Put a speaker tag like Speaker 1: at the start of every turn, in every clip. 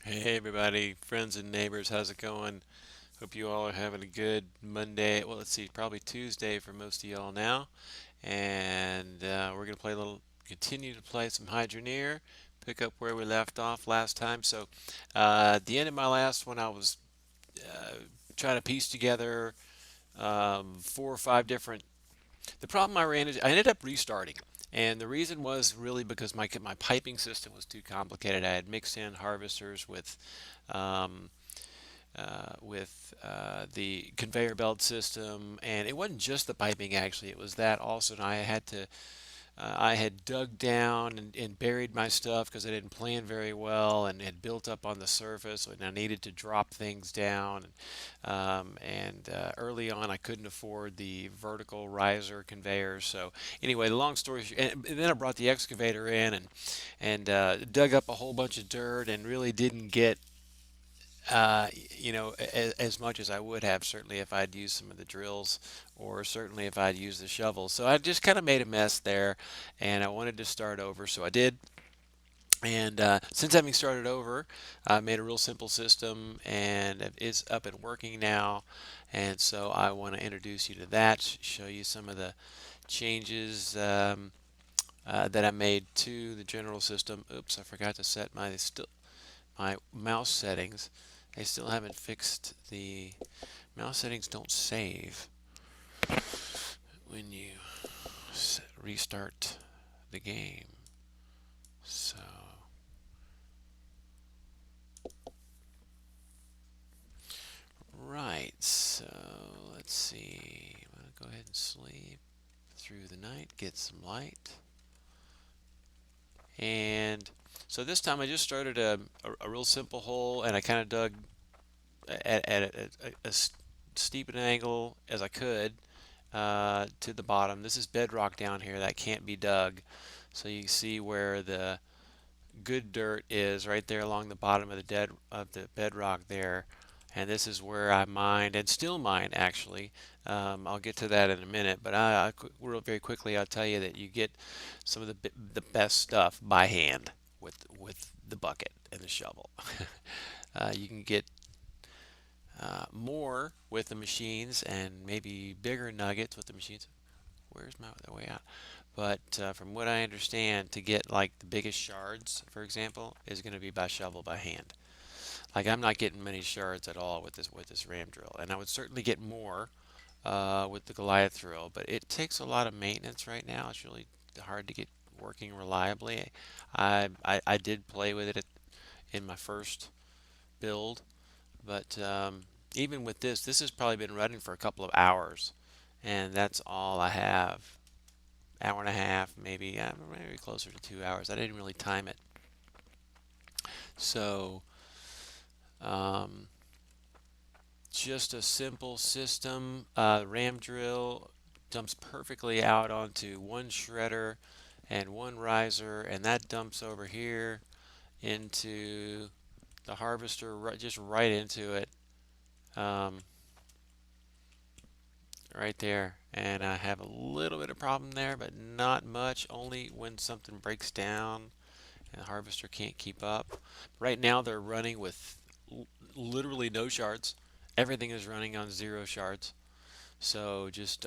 Speaker 1: Hey everybody, friends and neighbors, how's it going? Hope you all are having a good Monday. Well, let's see, probably Tuesday for most of y'all now. And we're gonna continue to play some Hydroneer, pick up where we left off last time. So, at the end of my last one, I was uh, trying to piece together four or five different. The problem I ran into, I ended up restarting. And the reason was really because my piping system was too complicated. I had mixed in harvesters um, with the conveyor belt system, and it wasn't just the piping actually. It was that also, and I had dug down and buried my stuff because I didn't plan very well and had built up on the surface, and I needed to drop things down. And early on, I couldn't afford the vertical riser conveyors. So anyway, the long story, and then I brought the excavator in and dug up a whole bunch of dirt and really didn't get as much as I would have, certainly if I'd used some of the drills or certainly if I'd used the shovel. So I just kind of made a mess there and I wanted to start over. So I did. And since having started over, I made a real simple system and it's up and working now. And so I want to introduce you to that, show you some of the changes that I made to the general system. Oops, I forgot to set my mouse settings. I still haven't fixed the mouse settings. Don't save when you restart the game. So right, so let's see. I'm gonna go ahead and sleep through the night, get some light, and so this time I just started a real simple hole, and I kind of dug at a steep an angle as I could to the bottom. This is bedrock down here that can't be dug. So you see where the good dirt is right there along the bottom of the bedrock there. And this is where I mined and still mine actually. I'll get to that in a minute, but real very quickly I'll tell you that you get some of the best stuff by hand with the bucket and the shovel. You can get more with the machines and maybe bigger nuggets with the machines. Where's my the way out? But from what I understand, to get like the biggest shards, for example, is going to be by shovel by hand. Like I'm not getting many shards at all with this ram drill, and I would certainly get more with the Goliath drill. But it takes a lot of maintenance right now. It's really hard to get working reliably. I did play with it in my first build, but even with this has probably been running for a couple of hours, and that's all I have. Hour and a half, maybe closer to 2 hours. I didn't really time it. So, um, just a simple system. Ram drill dumps perfectly out onto one shredder and one riser, and that dumps over here into the harvester, just right into it. Um, right there, and I have a little bit of problem there, but not much, only when something breaks down and the harvester can't keep up. Right now they're running with literally no shards. Everything is running on 0 shards, so just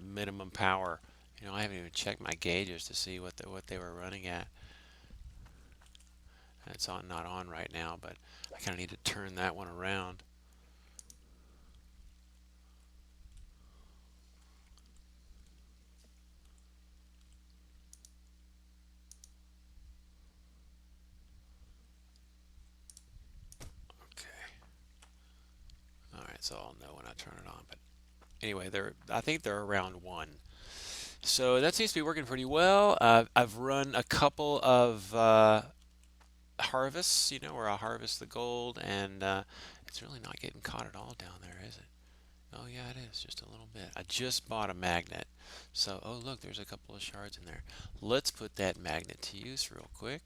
Speaker 1: minimum power. I haven't even checked my gauges to see what they were running at. It's not on right now, but I kind of need to turn that one around. Okay. All right, so I'll know when I turn it on. But anyway, I think they're around 1. So that seems to be working pretty well. I've run a couple of harvests, where I harvest the gold, and it's really not getting caught at all down there, is it? Oh yeah, it is, just a little bit. I just bought a magnet. So, oh look, there's a couple of shards in there. Let's put that magnet to use real quick.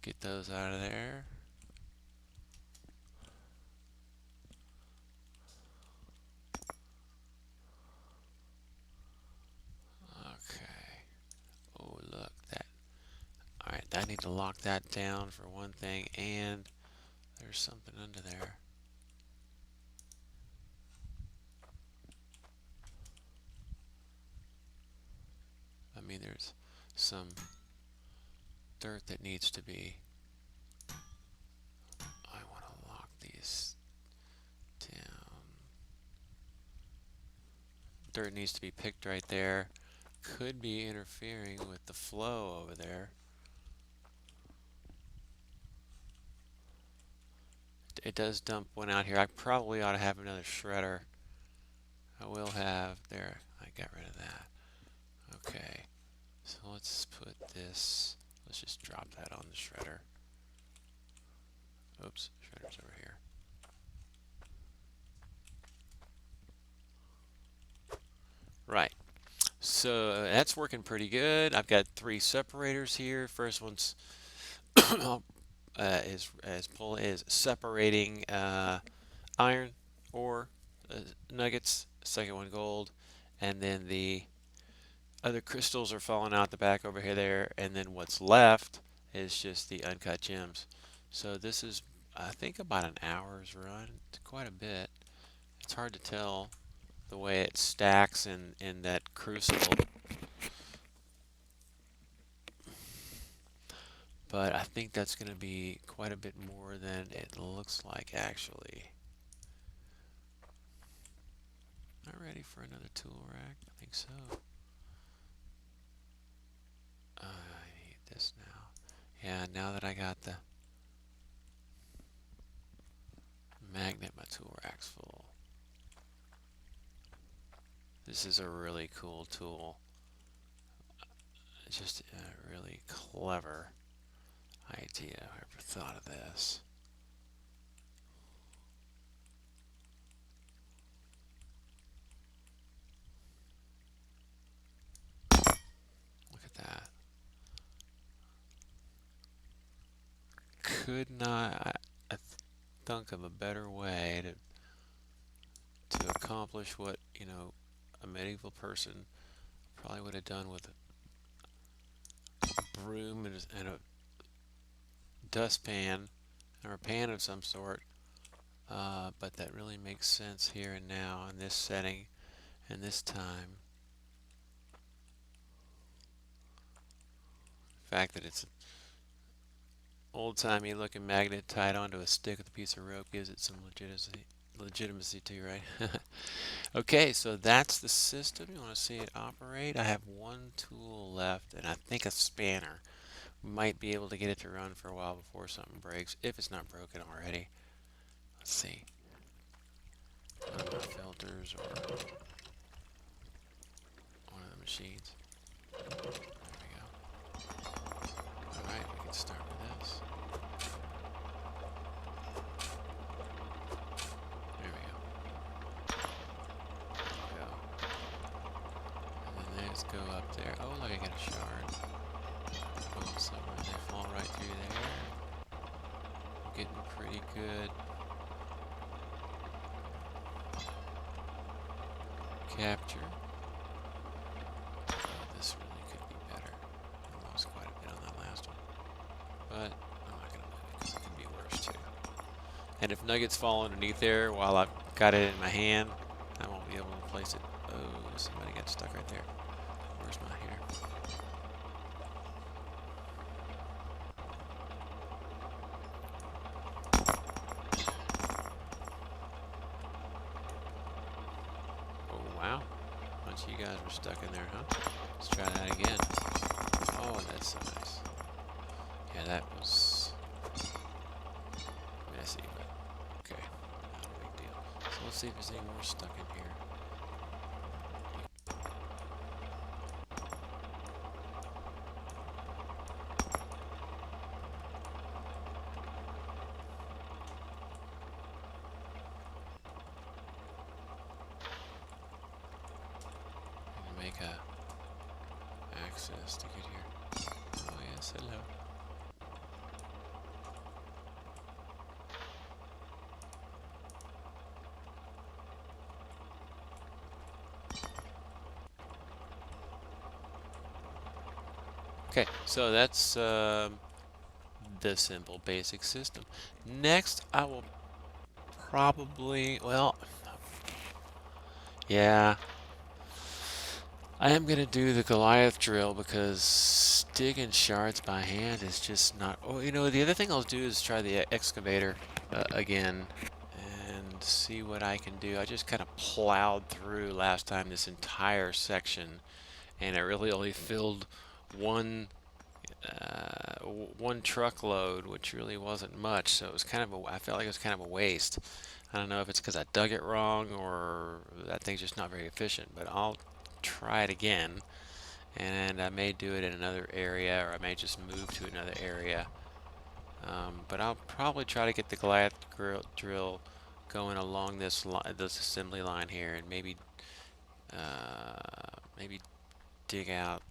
Speaker 1: Get those out of there. Okay. Oh, look, that. I need to lock that down for one thing, and there's something under there. I mean, there's some dirt that needs to be. I want to lock these down. Dirt needs to be picked right there. Could be interfering with the flow over there. It does dump one out here. I probably ought to have another shredder. I will have. There, I got rid of that. Okay, so let's put this. Let's just drop that on the shredder. Oops, shredder's over here. Right. So that's working pretty good. I've got 3 separators here. First one's is separating iron ore nuggets. Second one gold, and then the other crystals are falling out the back over here there, and then what's left is just the uncut gems. So this is, I think, about an hour's run. It's quite a bit. It's hard to tell the way it stacks in that crucible, but I think that's going to be quite a bit more than it looks like actually. Not ready for another tool rack? I think so. I need this now. Yeah, now that I got the magnet, my tool rack's full. This is a really cool tool. It's just a really clever idea. Whoever thought of this? Look at that. Could not I think of a better way to accomplish what, you know, a medieval person probably would have done with a broom and a dustpan or a pan of some sort. But that really makes sense here and now in this setting and this time. The fact that it's an old-timey looking magnet tied onto a stick with a piece of rope gives it some legitimacy too, right? Okay, so that's the system. You want to see it operate? I have one tool left, and I think a spanner. We might be able to get it to run for a while before something breaks, if it's not broken already. Let's see. One of my filters or one of the machines. There we go. Alright, we can start with this. There we go. And then let's go up there. Oh, look, I got a shard. Boom, somewhere they fall right through there. Getting pretty good capture. This really could be better. I lost quite a bit on that last one, but I'm not going to move it because it can be worse too. And if nuggets fall underneath there while I've got it in my hand, I won't be able to place it. Oh, somebody got stuck right there. Where's my here? Oh, wow. A bunch of you guys were stuck in there, huh? Let's try that again. Oh, that's so nice. Yeah, that was messy, but okay. Not a big deal. So let's see if there's any more stuck in here. Make a access to get here. Oh yes, hello. Okay, so that's this simple basic system. Next, I will probably, well, yeah, I am going to do the Goliath drill because digging shards by hand is just not. Oh, you know, the other thing I'll do is try the excavator again and see what I can do. I just kind of plowed through last time this entire section, and it really only filled one one truckload, which really wasn't much. So it was kind of I felt like it was kind of a waste. I don't know if it's because I dug it wrong or that thing's just not very efficient, but I'll try it again, and I may do it in another area, or I may just move to another area. But I'll probably try to get the Goliath drill going along this assembly line here, and maybe dig out.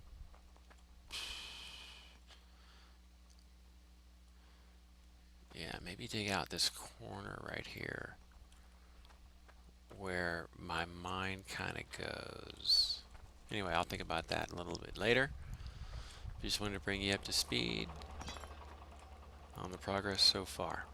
Speaker 1: Yeah, maybe dig out this corner right here where my mind kind of goes. Anyway, I'll think about that a little bit later. Just wanted to bring you up to speed on the progress so far.